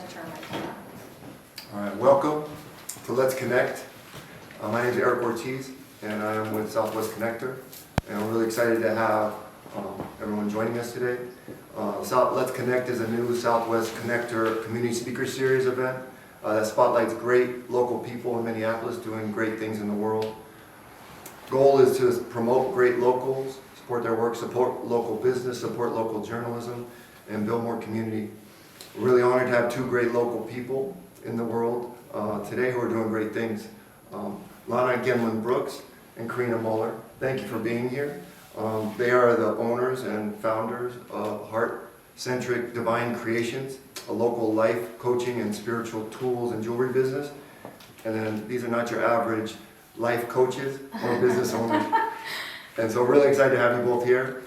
turn my camera. All right, welcome to Let's Connect. My name is Eric Ortiz, and I am with Southwest Connector, and I'm really excited to have everyone joining us today. Let's Connect is a new Southwest Connector Community Speaker Series event that spotlights great local people in Minneapolis doing great things in the world. Goal is to promote great locals, support their work, support local business, support local journalism, and build more community. We're really honored to have two great local people in the world today who are doing great things. Lana and Gendlin Brooks and Karina Muller, thank you for being here. They are the owners and founders of HeartCentric Divine Creations, a local life coaching and spiritual tools and jewelry business. And then these are not your average life coaches or business owners. And so really excited to have you both here.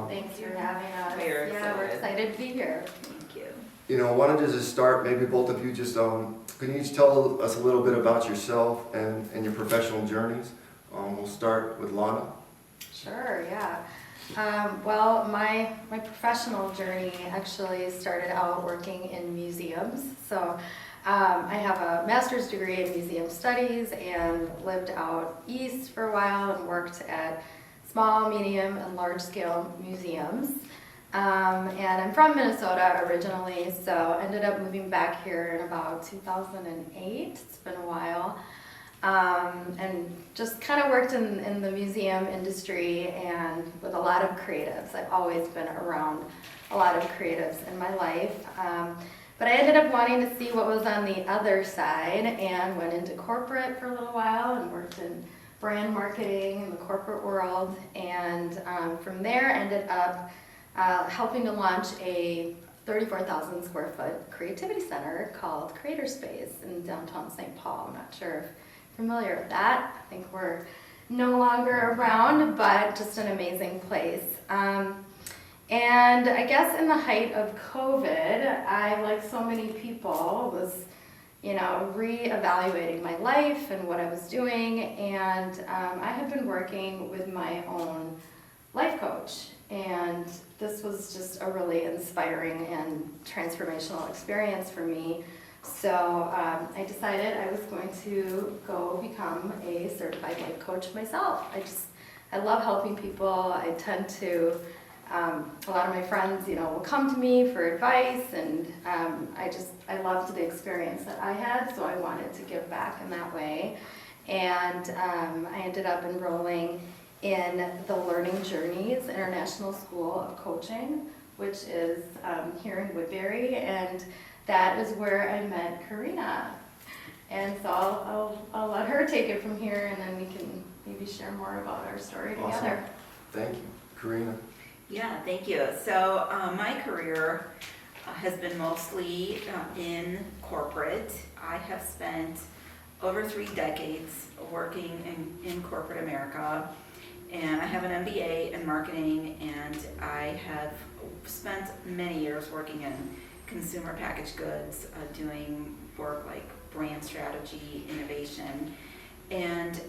Thanks for having us. We're We're excited to be here. Thank you. You know, I wanted to just start, maybe both of you just, can you each tell us a little bit about yourself and your professional journeys? We'll start with Lana. Sure, yeah. Well, my professional journey actually started out working in museums. So I have a master's degree in museum studies and lived out east for a while and worked at small, medium, and large-scale museums. And I'm from Minnesota originally, so ended up moving back here in about 2008. It's been a while. And just kind of worked in the museum industry and with a lot of creatives. I've always been around a lot of creatives in my life. But I ended up wanting to see what was on the other side and went into corporate for a little while and worked in brand marketing in the corporate world. And from there ended up helping to launch a 34,000 square foot creativity center called Creator Space in downtown St. Paul. I'm not sure if you're familiar with that. I think we're no longer around, but just an amazing place. And I guess in the height of COVID, I, like so many people, was, reevaluating my life and what I was doing. And I had been working with my own life coach. And this was just a really inspiring and transformational experience for me. So I decided I was going to go become a certified life coach myself. I love helping people. I tend to, a lot of my friends, will come to me for advice, and I loved the experience that I had, so I wanted to give back in that way. And I ended up enrolling in the Learning Journeys International School of Coaching, which is here in Woodbury, and that is where I met Karina. And so I'll let her take it from here, and then we can maybe share more about our story Awesome. together. Thank you. Karina. Yeah, thank you. So my career has been mostly in corporate. I have spent over 3 decades working in corporate America, and I have an MBA in marketing, and I have spent many years working in consumer packaged goods, doing work like brand strategy, innovation, and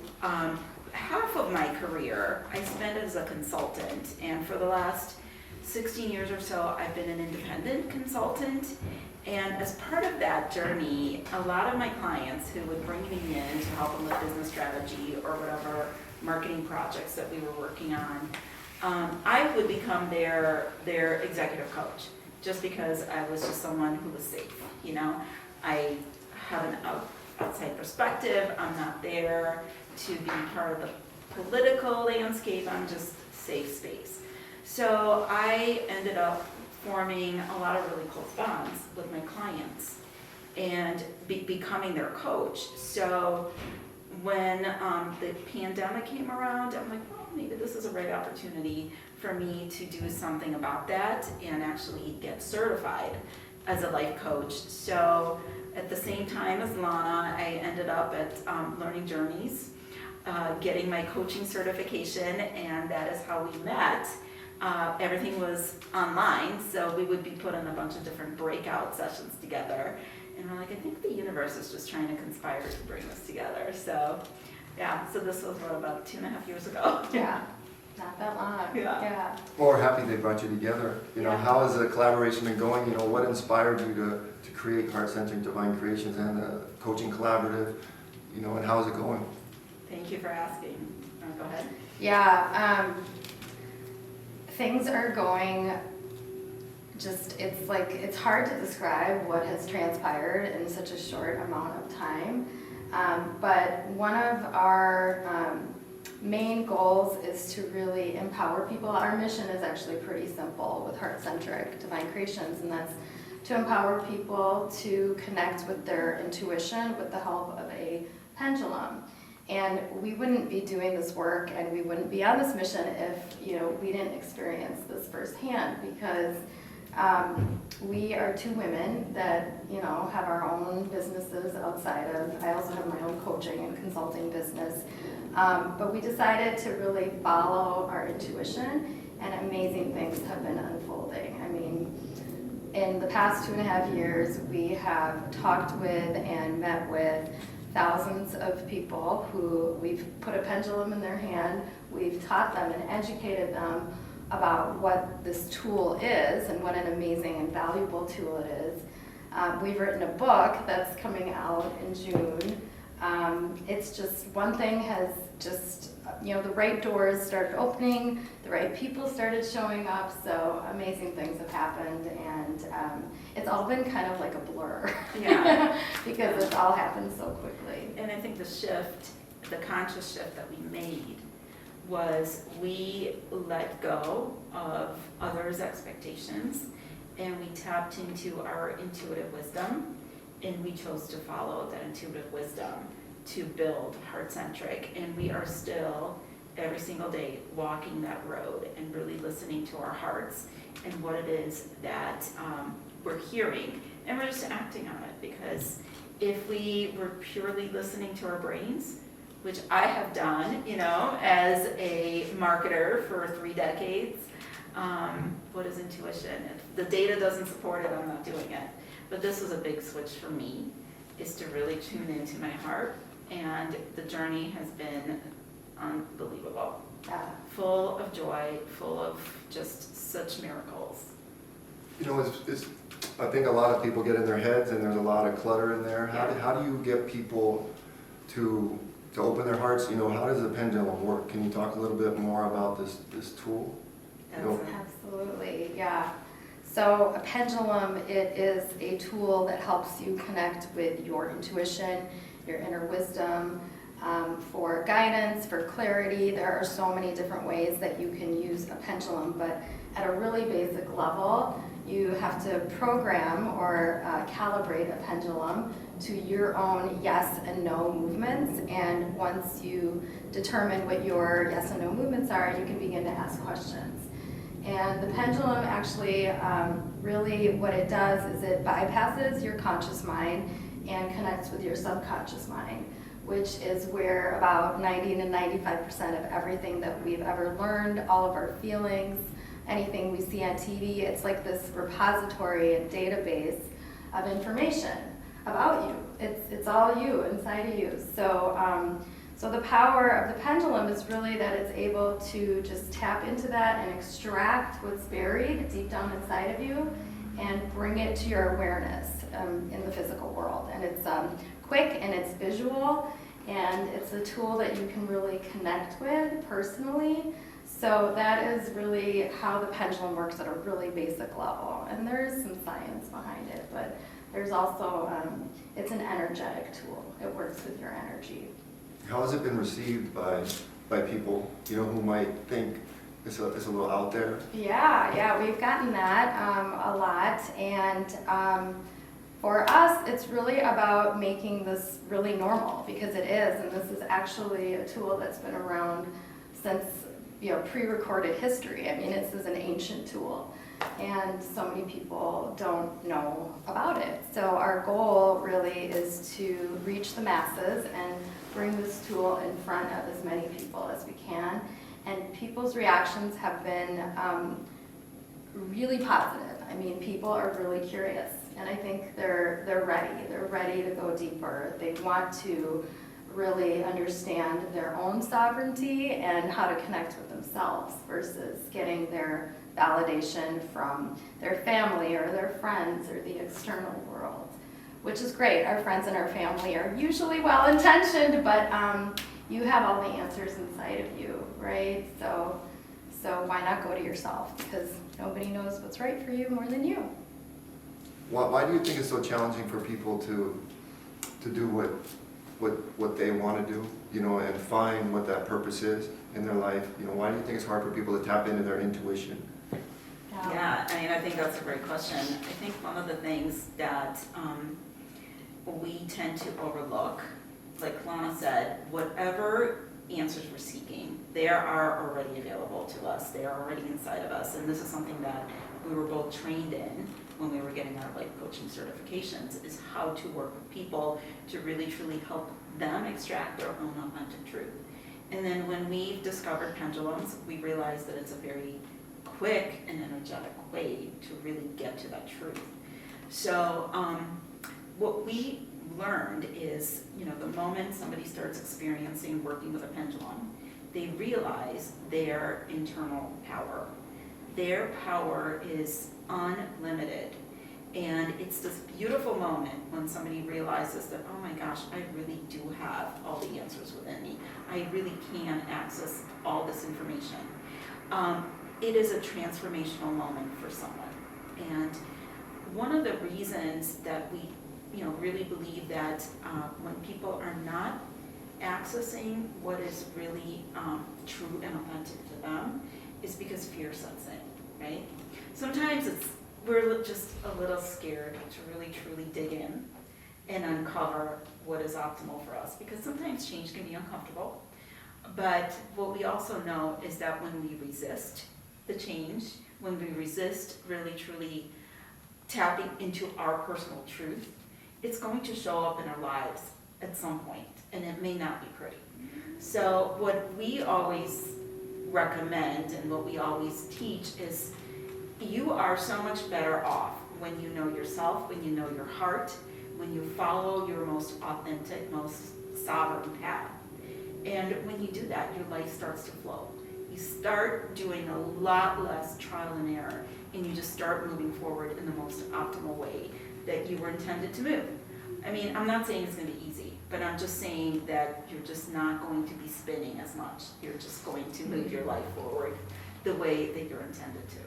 half of my career I spent as a consultant, and for the last 16 years or so I've been an independent consultant. And as part of that journey, a lot of my clients who would bring me in to help them with business strategy or whatever marketing projects that we were working on, I would become their executive coach, just because I was just someone who was safe. I have an outside perspective. I'm not there to be part of the political landscape. I'm just safe space. So I ended up forming a lot of really close bonds with my clients and becoming their coach. So when the pandemic came around, I'm like, well, maybe this is a right opportunity for me to do something about that and actually get certified as a life coach. So at the same time as Lana, I ended up at Learning Journeys, getting my coaching certification, and that is how we met. Everything was online, so we would be put in a bunch of different breakout sessions together. And we're like, I think the universe is just trying to conspire to bring us together. So, yeah, so this was about 2.5 years ago. Yeah. Not that long. Yeah. Well, we're happy they brought you together. You know, Yeah. how has the collaboration been going? You know, what inspired you to create HeartCentric Divine Creations and the coaching collaborative? You know, and how is it going? Thank you for asking. Go ahead. Yeah, things are going it's hard to describe what has transpired in such a short amount of time. But one of our main goals is to really empower people. Our mission is actually pretty simple with HeartCentric Divine Creations, and that's to empower people to connect with their intuition with the help of a pendulum. And we wouldn't be doing this work and we wouldn't be on this mission if, we didn't experience this firsthand, because we are two women that, have our own businesses outside of, I also have my own coaching and consulting business. But we decided to really follow our intuition, and amazing things have been unfolding. I mean, in the past 2.5 years, we have talked with and met with thousands of people who we've put a pendulum in their hand. We've taught them and educated them about what this tool is and what an amazing and valuable tool it is. We've written a book that's coming out in June. It's just one thing has just, the right doors started opening, the right people started showing up, so amazing things have happened, and it's all been kind of like a blur. Yeah. Because it's all happened so quickly. And I think the conscious shift that we made was we let go of others' expectations, and we tapped into our intuitive wisdom, and we chose to follow that intuitive wisdom to build HeartCentric. And we are still, every single day, walking that road and really listening to our hearts and what it is that we're hearing, and we're just acting on it. Because if we were purely listening to our brains, which I have done, as a marketer for 3 decades, what is intuition? If the data doesn't support it, I'm not doing it. But this was a big switch for me, is to really tune into my heart, and the journey has been unbelievable. Full of joy, full of just such miracles. I think a lot of people get in their heads and there's a lot of clutter in there. How do you get people to open their hearts? How does the pendulum work? Can you talk a little bit more about this tool? Absolutely, yeah. So a pendulum, it is a tool that helps you connect with your intuition, your inner wisdom, for guidance, for clarity. There are so many different ways that you can use a pendulum, but at a really basic level, you have to program or calibrate a pendulum to your own yes and no movements. And once you determine what your yes and no movements are, you can begin to ask questions. And the pendulum actually, really what it does is it bypasses your conscious mind and connects with your subconscious mind, which is where about 90 to 95% of everything that we've ever learned, all of our feelings, anything we see on TV, it's like this repository and database of information about you. It's all you, inside of you. So the power of the pendulum is really that it's able to just tap into that and extract what's buried deep down inside of you and bring it to your awareness in the physical world. And it's quick and it's visual, and it's a tool that you can really connect with personally. So that is really how the pendulum works at a really basic level. And there is some science behind it, but there's also, it's an energetic tool. It works with your energy. How has it been received by people, who might think it's a little out there? Yeah, we've gotten that a lot. And for us, it's really about making this really normal, because it is. And this is actually a tool that's been around since pre-recorded history. I mean, this is an ancient tool, and so many people don't know about it. So our goal really is to reach the masses and bring this tool in front of as many people as we can. And people's reactions have been really positive. I mean, people are really curious, and I think they're ready. They're ready to go deeper. They want to really understand their own sovereignty and how to connect with themselves versus getting their validation from their family or their friends or the external world, which is great. Our friends and our family are usually well-intentioned, but you have all the answers inside of you, right? So why not go to yourself? Because nobody knows what's right for you more than you. Why do you think it's so challenging for people to do what they want to do, you know, and find what that purpose is in their life? You know, why do you think it's hard for people to tap into their intuition? Yeah, I mean, I think that's a great question. I think one of the things that we tend to overlook, like Lana said, whatever answers we're seeking, they are already available to us. They are already inside of us. And this is something that we were both trained in when we were getting our life coaching certifications, is how to work with people to really truly help them extract their own authentic truth. And then when we discovered pendulums, we realized that it's a very quick and energetic way to really get to that truth. So what we learned is, you know, the moment somebody starts experiencing working with a pendulum, they realize their internal power. Their power is unlimited. And it's this beautiful moment when somebody realizes that, oh my gosh, I really do have all the answers within me. I really can access all this information. It is a transformational moment for someone. And one of the reasons that we, you know, really believe that when people are not accessing what is really true and authentic to them is because fear sets in, right? Sometimes we're just a little scared to really truly dig in and uncover what is optimal for us, because sometimes change can be uncomfortable. But what we also know is that when we resist the change, when we resist really truly tapping into our personal truth, it's going to show up in our lives at some point, and it may not be pretty. So what we always recommend and what we always teach is you are so much better off when you know yourself, when you know your heart, when you follow your most authentic, most sovereign path. And when you do that, your life starts to flow. You start doing a lot less trial and error, and you just start moving forward in the most optimal way that you were intended to move. I mean, I'm not saying it's going to be easy, but I'm just saying that you're just not going to be spinning as much. You're just going to move your life forward the way that you're intended to.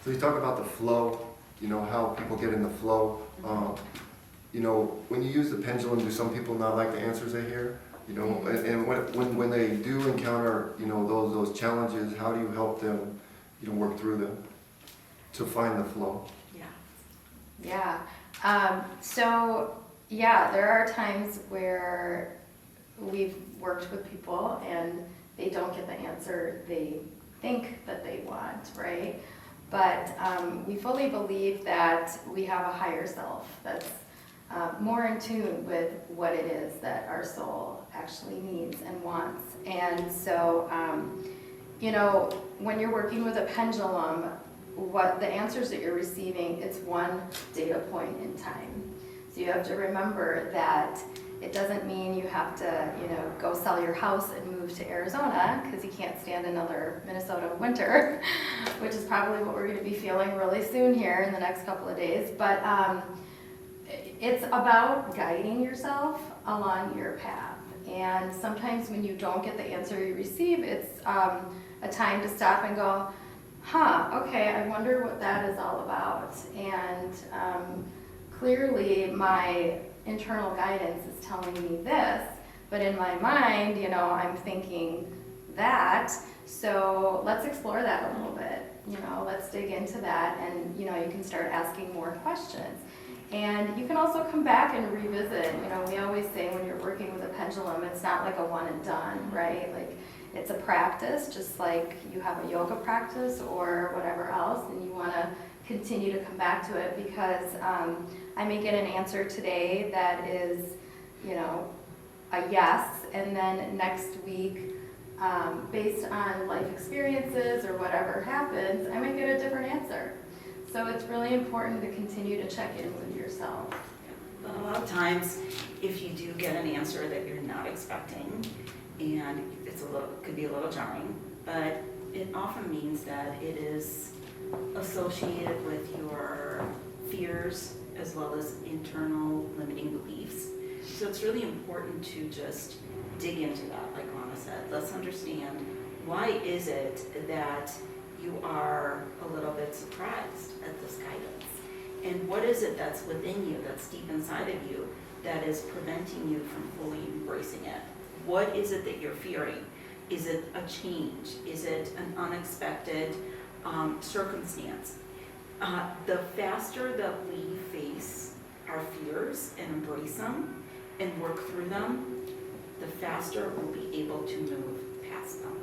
So you talk about the flow, you know, how people get in the flow. You know, when you use the pendulum, do some people not like the answers they hear? You know, and when they do encounter, you know, those challenges, how do you help them, you know, work through them to find the flow? Yeah. So, yeah, there are times where we've worked with people and they don't get the answer they think that they want, right? But we fully believe that we have a higher self that's more in tune with what it is that our soul actually needs and wants. And so, you know, when you're working with a pendulum, what the answers that you're receiving, it's one data point in time. So you have to remember that it doesn't mean you have to, you know, go sell your house and move to Arizona because you can't stand another Minnesota winter, which is probably what we're going to be feeling really soon here in the next couple of days. But it's about guiding yourself along your path. And sometimes when you don't get the answer you receive, it's a time to stop and go, okay, I wonder what that is all about. And clearly my internal guidance is telling me this, but in my mind, you know, I'm thinking that. So let's explore that a little bit. You know, let's dig into that, and you know, you can start asking more questions. And you can also come back and revisit. You know, we always say when you're working with a pendulum, it's not like a one and done, right? Like, it's a practice, just like you have a yoga practice or whatever else, and you want to continue to come back to it, because I may get an answer today that is, you know, a yes, and then next week, based on life experiences or whatever happens, I might get a different answer. So it's really important to continue to check in with yourself. But a lot of times, if you do get an answer that you're not expecting, and could be a little jarring, but it often means that it is associated with your fears as well as internal limiting beliefs. So it's really important to just dig into that, like Lana said. Let's understand, why is it that you are a little bit surprised at this guidance? And what is it that's within you, that's deep inside of you, that is preventing you from fully embracing it? What is it that you're fearing? Is it a change? Is it an unexpected circumstance? The faster that we face our fears and embrace them and work through them, the faster we'll be able to move past them.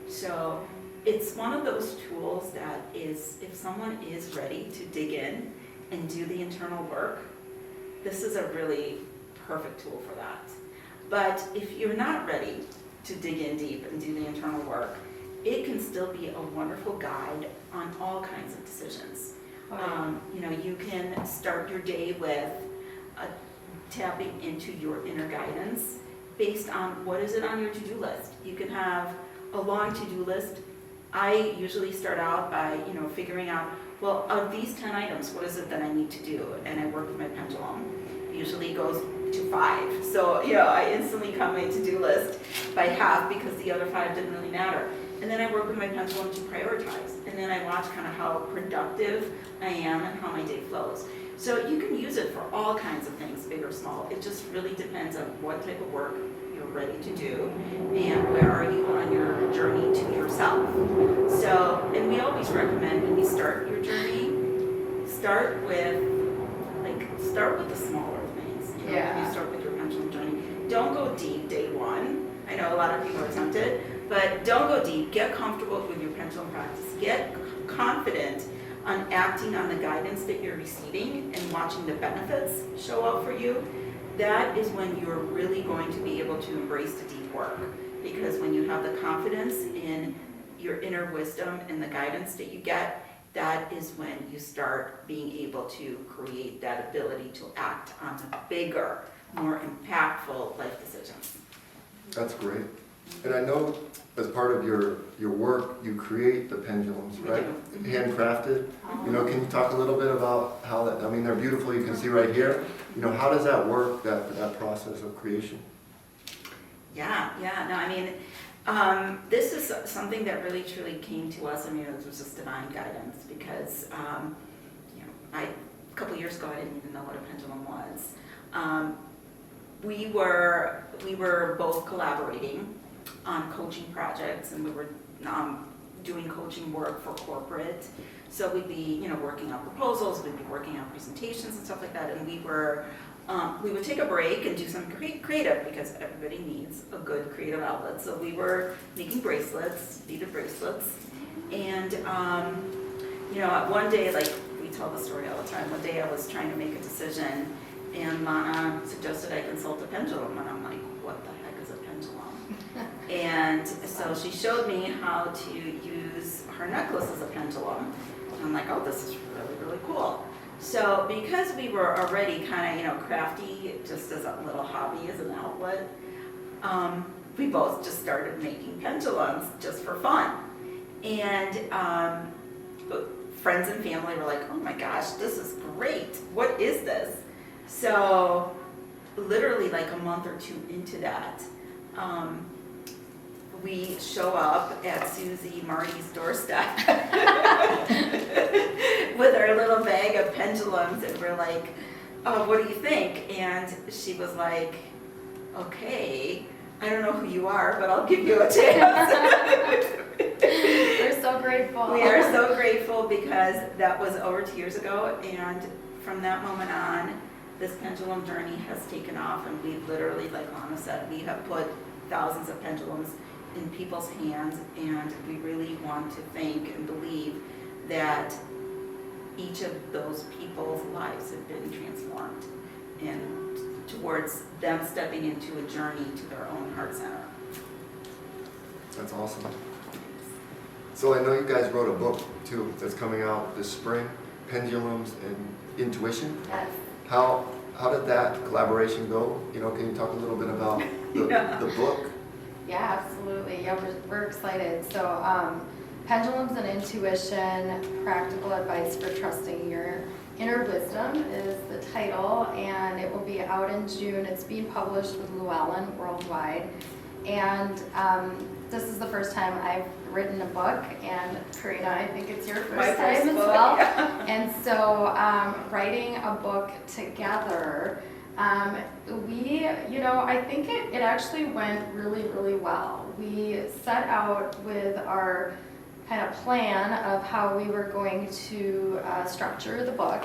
So it's one of those tools that is, if someone is ready to dig in and do the internal work, this is a really perfect tool for that. But if you're not ready to dig in deep and do the internal work, it can still be a wonderful guide on all kinds of decisions. You can start your day with tapping into your inner guidance based on what is it on your to-do list. You can have a long to-do list. I usually start out by figuring out, well, of these 10 items, what is it that I need to do? And I work with my pendulum. It usually goes to 5. So I instantly cut my to-do list by half because the other 5 didn't really matter. And then I work with my pendulum to prioritize. And then I watch kind of how productive I am and how my day flows. So you can use it for all kinds of things, big or small. It just really depends on what type of work you're ready to do and where are you on your journey to yourself. So, and we always recommend when you start your journey, start with the smaller things. When you start with your pendulum journey. Don't go deep day one. I know a lot of people are tempted, but don't go deep. Get comfortable with your pendulum practice. Get confident on acting on the guidance that you're receiving and watching the benefits show up for you. That is when you're really going to be able to embrace the deep work. Because when you have the confidence in your inner wisdom and the guidance that you get, that is when you start being able to create that ability to act on the bigger, more impactful life decisions. That's great. And I know as part of your work, you create the pendulums, right? Handcrafted. Can you talk a little bit about how that, they're beautiful, you can see right here. How does that work, that process of creation? This is something that really truly came to us. It was just divine guidance because, a couple years ago, I didn't even know what a pendulum was. We were both collaborating on coaching projects, and we were doing coaching work for corporate. So we'd be, working on proposals, we'd be working on presentations and stuff like that, and we would take a break and do some creative because everybody needs a good creative outlet. So we were making bracelets, beaded bracelets, and one day, like we tell the story all the time, one day I was trying to make a decision, and Lana suggested I consult a pendulum, and I'm like, what the heck is a pendulum? And so she showed me how to use her necklace as a pendulum. And I'm like, oh, this is really, really cool. So because we were already kind of, crafty, just as a little hobby, as an outlet, we both just started making pendulums just for fun. And friends and family were like, oh my gosh, this is great. What is this? So literally like a month or two into that, we show up at Susie Marty's doorstep with our little bag of pendulums, and we're like, oh, what do you think? And she was like, okay, I don't know who you are, but I'll give you a chance. We're so grateful. We are so grateful because that was over 2 years ago, and from that moment on, this pendulum journey has taken off, and we've literally, like Lana said, we have put thousands of pendulums in people's hands, and we really want to think and believe that each of those people's lives have been transformed and towards them stepping into a journey to their own heart center. That's awesome. So I know you guys wrote a book too that's coming out this spring, Pendulums and Intuition. Yes. How how did that collaboration go? Can you talk a little bit about the book? Yeah, absolutely. Yeah, we're excited. So, Pendulums and Intuition, Practical Advice for Trusting Your Inner Wisdom is the title, and it will be out in June. It's being published with Llewellyn worldwide. And this is the first time I've written a book, and Karina, I think it's your first time as well. Yeah. And so writing a book together, I think it actually went really, really well. We set out with our kind of plan of how we were going to structure the book.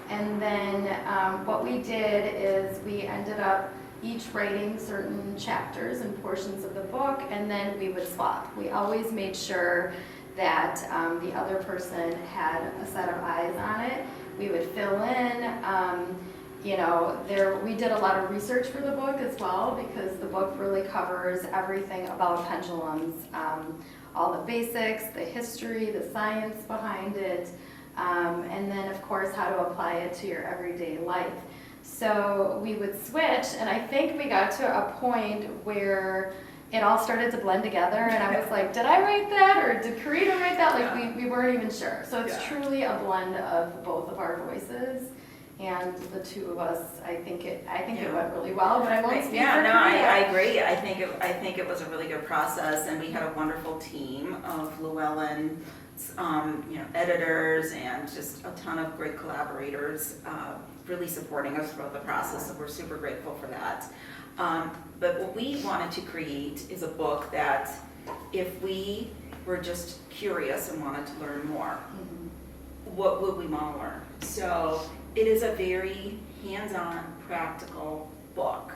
And then what we did is we ended up each writing certain chapters and portions of the book, and then we would swap. We always made sure that the other person had a set of eyes on it. We would fill in. We did a lot of research for the book as well, because the book really covers everything about pendulums, all the basics, the history, the science behind it, and then of course how to apply it to your everyday life. So we would switch, and I think we got to a point where it all started to blend together, and I was like, did I write that, or did Karina write that? Like, we weren't even sure. So it's truly a blend of both of our voices, and the two of us, I think it went really well, but I won't speak for Karina. I agree. I think it was a really good process, and we had a wonderful team of Llewellyn, editors, and just a ton of great collaborators, really supporting us throughout the process, so we're super grateful for that. But what we wanted to create is a book that, if we were just curious and wanted to learn more, what would we want to learn? So it is a very hands-on, practical book.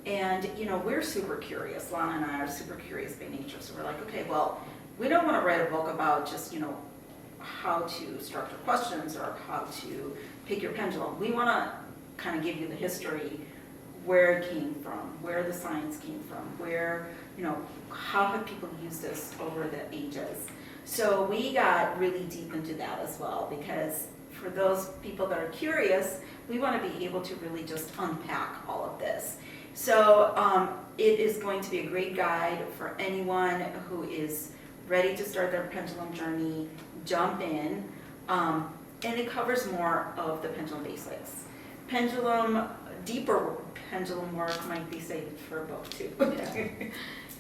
And, we're super curious. Lana and I are super curious by nature, so we're like, okay, well, we don't want to write a book about just, how to structure questions or how to pick your pendulum. We want to kind of give you the history, where it came from, where the science came from, where, how have people used this over the ages. So we got really deep into that as well, because for those people that are curious, we want to be able to really just unpack all of this. So it is going to be a great guide for anyone who is ready to start their pendulum journey, jump in, and it covers more of the pendulum basics. Deeper pendulum work might be saved for a book too.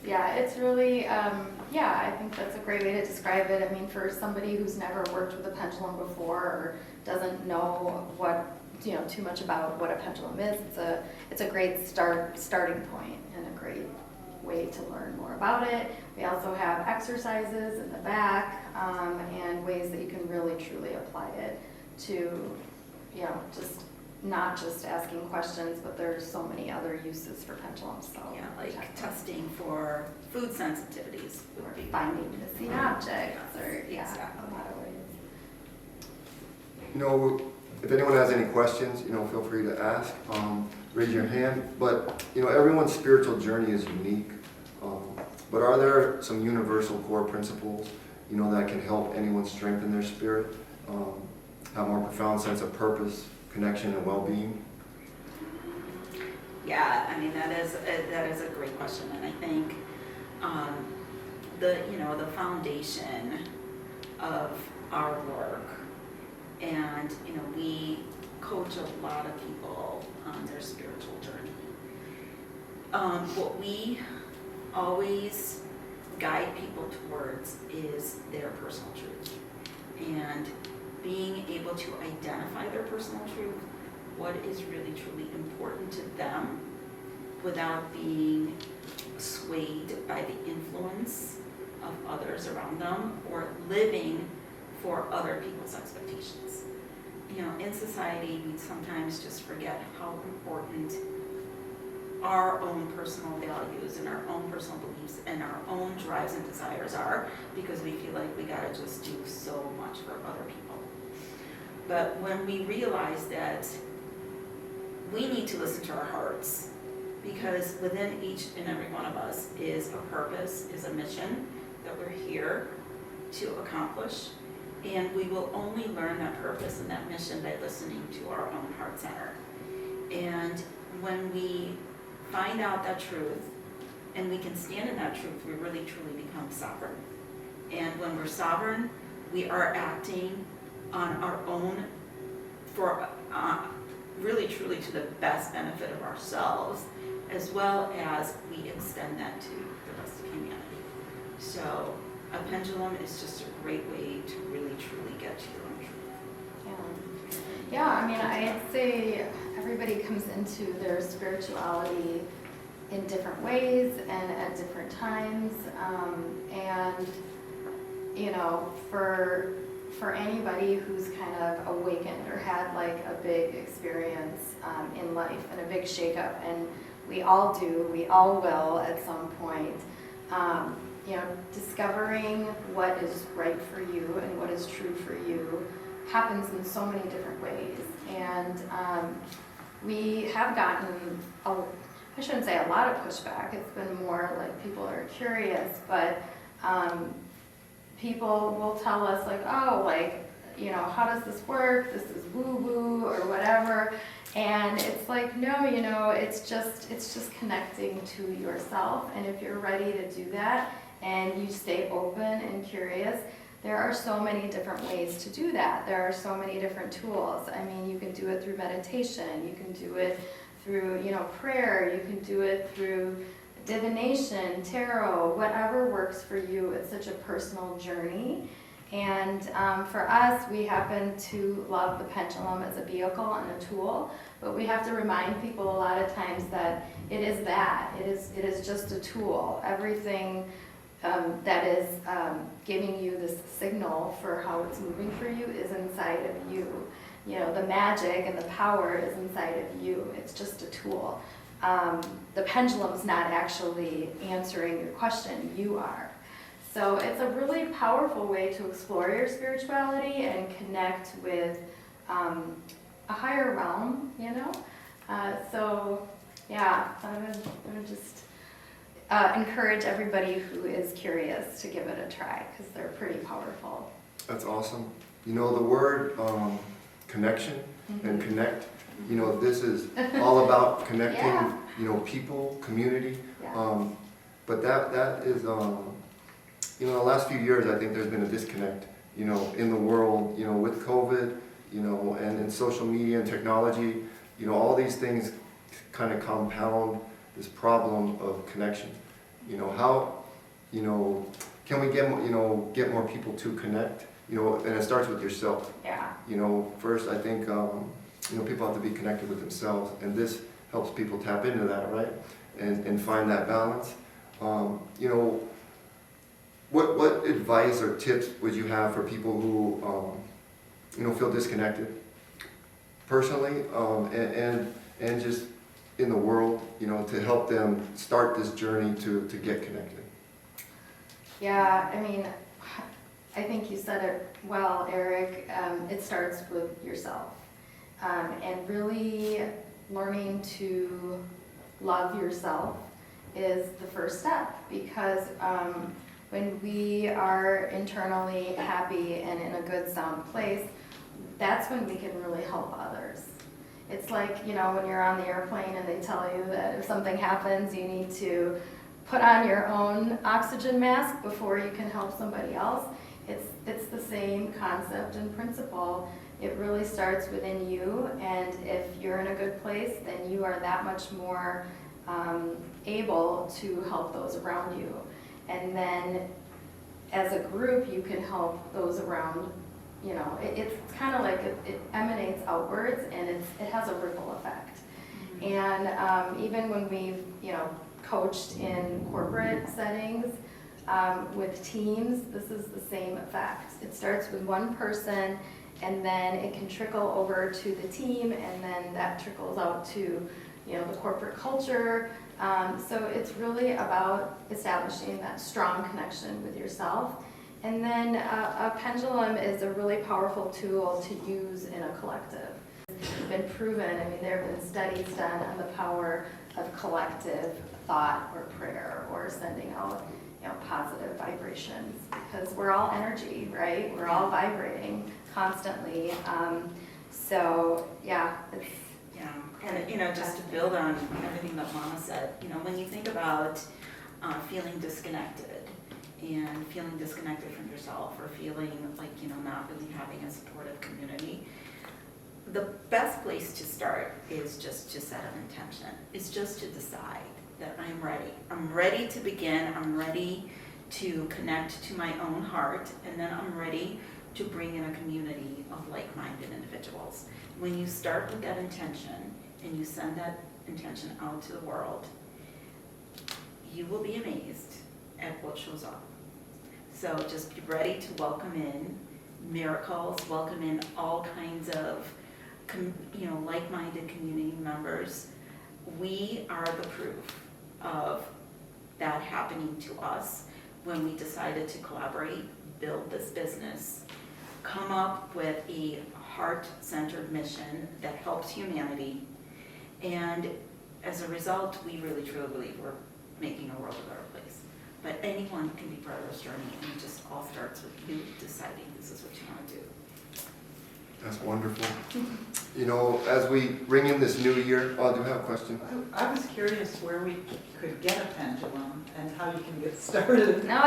Yeah, it's really, I think that's a great way to describe it. I mean, for somebody who's never worked with a pendulum before, or doesn't know too much about what a pendulum is, it's a great starting point and a great way to learn more about it. We also have exercises in the back, and ways that you can really truly apply it to, just not just asking questions, but there's so many other uses for pendulums. So like testing for food sensitivities, or finding missing objects, or exactly. a lot of ways. If anyone has any questions, feel free to ask. Raise your hand. But everyone's spiritual journey is unique. But are there some universal core principles, that can help anyone strengthen their spirit, have a more profound sense of purpose, connection, and well-being? Yeah, I mean, that is a great question, and I think the foundation of our work, and we coach a lot of people on their spiritual journey. What we always guide people towards is their personal truth, and being able to identify their personal truth, what is really truly important to them, without being swayed by the influence of others around them, or living for other people's expectations. In society, we sometimes just forget how important our own personal values and our own personal beliefs and our own drives and desires are, because we feel like we gotta just do so much for other people. But when we realize that we need to listen to our hearts, because within each and every one of us is a purpose, is a mission that we're here to accomplish, and we will only learn that purpose and that mission by listening to our own heart center. And when we find out that truth and we can stand in that truth, we really truly become sovereign. And when we're sovereign, we are acting on our own for really truly to the best benefit of ourselves, as well as we extend that to the rest of humanity. So a pendulum is just a great way to really truly get to your own truth. Yeah, I mean, I'd say everybody comes into their spirituality in different ways and at different times. And, you know, for anybody who's kind of awakened or had like a big experience in life and a big shakeup, and we all do, we all will at some point, you know, discovering what is right for you and what is true for you happens in so many different ways. And we have gotten, I shouldn't say a lot of pushback, it's been more like people are curious, but people will tell us like, oh, like, you know, how does this work? This is woo-woo or whatever. And it's like, no, you know, it's just connecting to yourself. And if you're ready to do that and you stay open and curious, there are so many different ways to do that. There are so many different tools. I mean, you can do it through meditation. You can do it through, you know, prayer. You can do it through divination, tarot, whatever works for you. It's such a personal journey. And for us, we happen to love the pendulum as a vehicle and a tool, but we have to remind people a lot of times that it is that. It is just a tool. Everything that is giving you this signal for how it's moving for you is inside of you. You know, the magic and the power is inside of you. It's just a tool. The pendulum's not actually answering your question, you are. So it's a really powerful way to explore your spirituality and connect with a higher realm, you know? So yeah, I would just encourage everybody who is curious to give it a try, because they're pretty powerful. That's awesome. You know, the word connection and connect, you know, this is all about connecting, Yeah. you know, people, community. Yeah. But that is, you know, the last few years, I think there's been a disconnect, you know, in the world, you know, with COVID, you know, and in social media and technology, you know, all these things kind of compound this problem of connection. You know, how, you know, can we get more people to connect? You know, and it starts with yourself. Yeah. You know, first I think, you know, people have to be connected with themselves, and this helps people tap into that, right? And find that balance. You know, what advice or tips would you have for people who, you know, feel disconnected personally, and just in the world, you know, to help them start this journey to get connected? Yeah, I mean, I think you said it well, Eric. It starts with yourself, and really learning to love yourself is the first step, because when we are internally happy and in a good, sound place, that's when we can really help others. It's like, you know, when you're on the airplane and they tell you that if something happens, you need to put on your own oxygen mask before you can help somebody else. It's the same concept and principle. It really starts within you, and if you're in a good place, then you are that much more able to help those around you. And then as a group, you can help those around. You know, it's kind of like it emanates outwards, and it has a ripple effect. Mm-hmm. And even when we've, you know, coached in corporate settings with teams, this is the same effect. It starts with one person, and then it can trickle over to the team, and then that trickles out to, you know, the corporate culture. So it's really about establishing that strong connection with yourself. And then a pendulum is a really powerful tool to use in a collective. It's been proven, I mean, there have been studies done on the power of collective thought or prayer or sending out, you know, positive vibrations, because we're all energy, right? We're all vibrating constantly. So yeah, it's And, just to build on everything that Lana said, when you think about feeling disconnected and feeling disconnected from yourself or feeling like, not really having a supportive community, the best place to start is just to set an intention. It's just to decide that I'm ready. I'm ready to begin. I'm ready to connect to my own heart, and then I'm ready to bring in a community of like-minded individuals. When you start with that intention and you send that intention out to the world, you will be amazed at what shows up. So just be ready to welcome in miracles, welcome in all kinds of like-minded community members. We are the proof of that happening to us when we decided to collaborate, build this business, come up with a heart-centered mission that helps humanity. And as a result, we really truly believe we're making a world a better place. But anyone can be part of this journey, and it just all starts with you deciding this is what you want to do. That's wonderful. As we bring in this new year, I do have a question. I was curious where we could get a pendulum and how you can get started. No,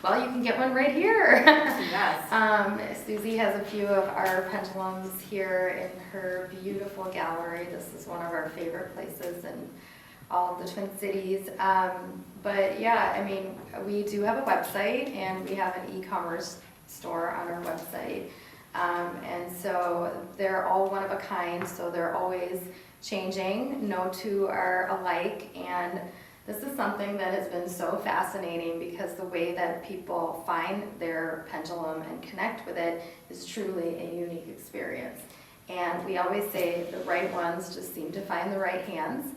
well, you can get one right here. Yes. Susie has a few of our pendulums here in her beautiful gallery. This is one of our favorite places in all of the Twin Cities. But yeah, we do have a website, and we have an e-commerce store on our website. And so they're all one of a kind, so they're always changing. No two are alike, and this is something that has been so fascinating because the way that people find their pendulum and connect with it is truly a unique experience. And we always say the right ones just seem to find the right hands.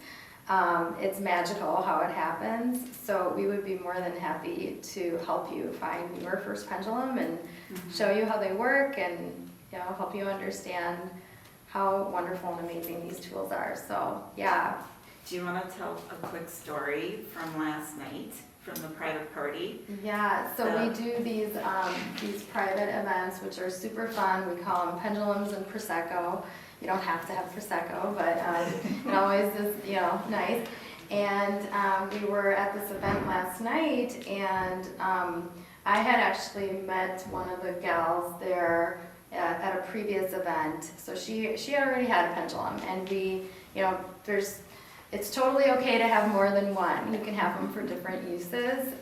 It's magical how it happens, so we would be more than happy to help you find your first pendulum and show you how they work and help you understand how wonderful and amazing these tools are. So yeah. Do you want to tell a quick story from last night, from the private party? Yeah, so we do these private events, which are super fun. We call them pendulums and Prosecco. You don't have to have Prosecco, but it always is, nice. And we were at this event last night, and I had actually met one of the gals there at a previous event. So she already had a pendulum, and we, it's totally okay to have more than one. You can have them for different uses.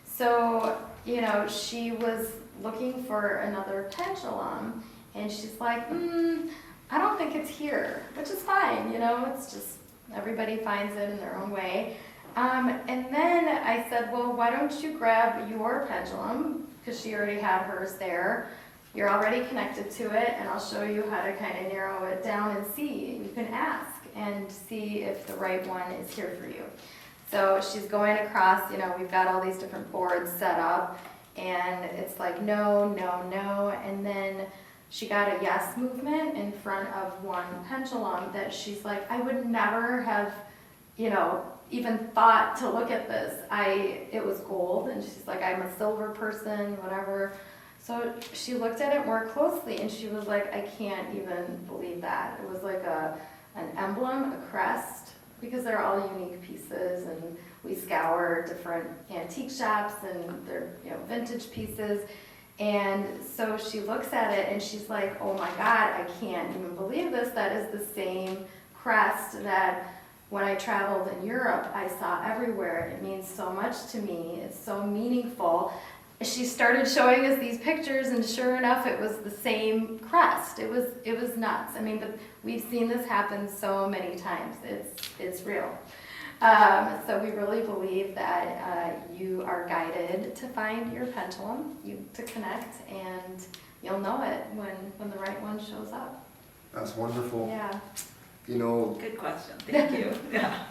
So she was looking for another pendulum, and she's like, I don't think it's here, which is fine, it's just everybody finds it in their own way. And then I said, well, why don't you grab your pendulum, because she already had hers there. You're already connected to it, and I'll show you how to kind of narrow it down and see. You can ask and see if the right one is here for you. So she's going across, we've got all these different boards set up, and it's like no, no, no, and then she got a yes movement in front of one pendulum that she's like, I would never have, even thought to look at this. It was gold, and she's like, I'm a silver person, whatever. So she looked at it more closely, and she was like, I can't even believe that. It was like an emblem, a crest, because they're all unique pieces, and we scour different antique shops, and they're vintage pieces. And so she looks at it and she's like, oh my God, I can't even believe this. That is the same crest that when I traveled in Europe, I saw everywhere. It means so much to me. It's so meaningful. She started showing us these pictures, and sure enough, it was the same crest. It was nuts. We've seen this happen so many times. It's real. So we really believe that you are guided to find your pendulum, to connect, and you'll know it when the right one shows up. That's wonderful. Yeah. Good question. Thank you. Yeah.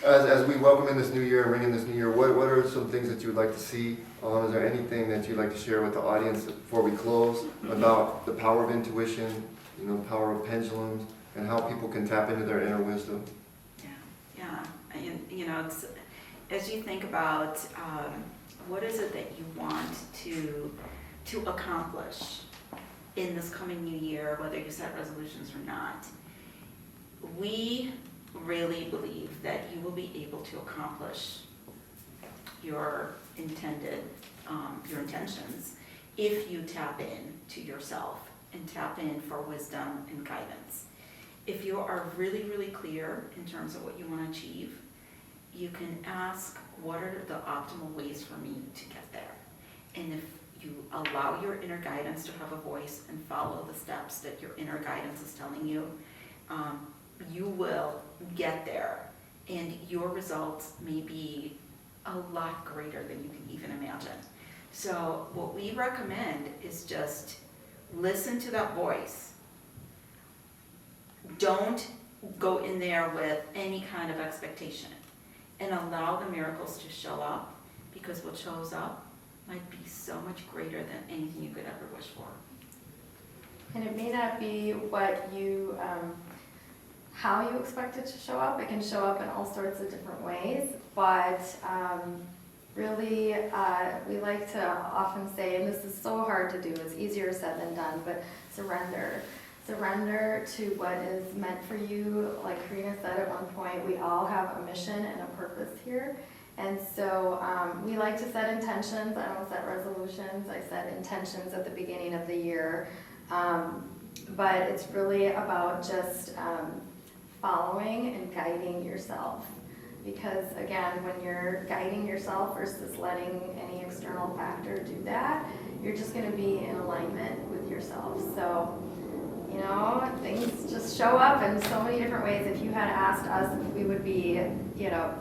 As we welcome in this new year and ring in this new year, what are some things that you would like to see? Is there anything that you'd like to share with the audience before we close about the power of intuition, the power of pendulums, and how people can tap into their inner wisdom? Yeah. It's, as you think about what is it that you want to accomplish in this coming new year, whether you set resolutions or not, we really believe that you will be able to accomplish your your intentions if you tap in to yourself and tap in for wisdom and guidance. If you are really, really clear in terms of what you want to achieve, you can ask, what are the optimal ways for me to get there? And if you allow your inner guidance to have a voice and follow the steps that your inner guidance is telling you, you will get there. And your results may be a lot greater than you can even imagine. So what we recommend is just listen to that voice. Don't go in there with any kind of expectation, and allow the miracles to show up, because what shows up might be so much greater than anything you could ever wish for. And it may not be what you, how you expect it to show up. It can show up in all sorts of different ways, but really, we like to often say, and this is so hard to do, it's easier said than done, but surrender. Surrender to what is meant for you. Like Karina said at one point, we all have a mission and a purpose here. And so we like to set intentions. I don't set resolutions. I set intentions at the beginning of the year. But it's really about just following and guiding yourself. Because again, when you're guiding yourself versus letting any external factor do that, you're just going to be in alignment with yourself. So, you know, things just show up in so many different ways. If you had asked us if we would be, you know,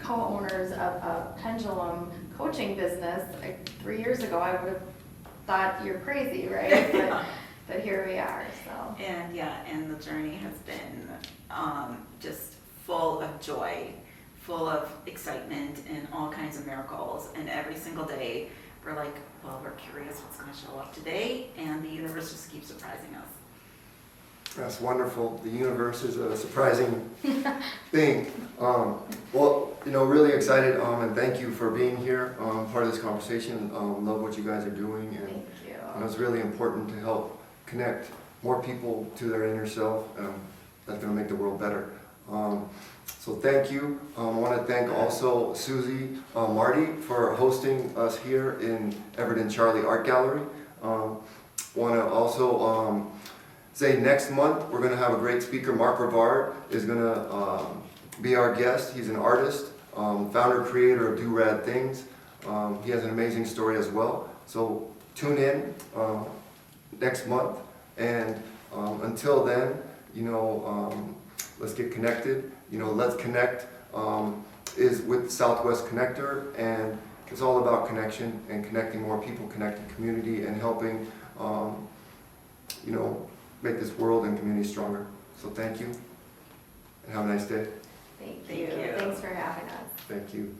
co-owners of a pendulum coaching business like 3 years ago, I would have thought you're crazy, right? But here we are, so. And yeah, and the journey has been just full of joy, full of excitement, and all kinds of miracles. And every single day, we're like, well, we're curious what's going to show up today, and the universe just keeps surprising us. That's wonderful. The universe is a surprising thing. Well, you know, really excited, and thank you for being here, part of this conversation. Love what you guys are doing, and Thank you. it's really important to help connect more people to their inner self. That's going to make the world better. So thank you. I want to thank also Susie Marty for hosting us here in Everett Charlie Art Gallery. Want to also say next month we're going to have a great speaker. Mark Rivard is going to be our guest. He's an artist, founder, creator of Do Rad Things. He has an amazing story as well. So tune in next month, and until then, you know, let's get connected. You know, Let's Connect is with Southwest Connector, and it's all about connection and connecting more people, connecting community, and helping, you know, make this world and community stronger. So thank you, and have a nice day. Thank Thank you. you. Thanks for having us. Thank you.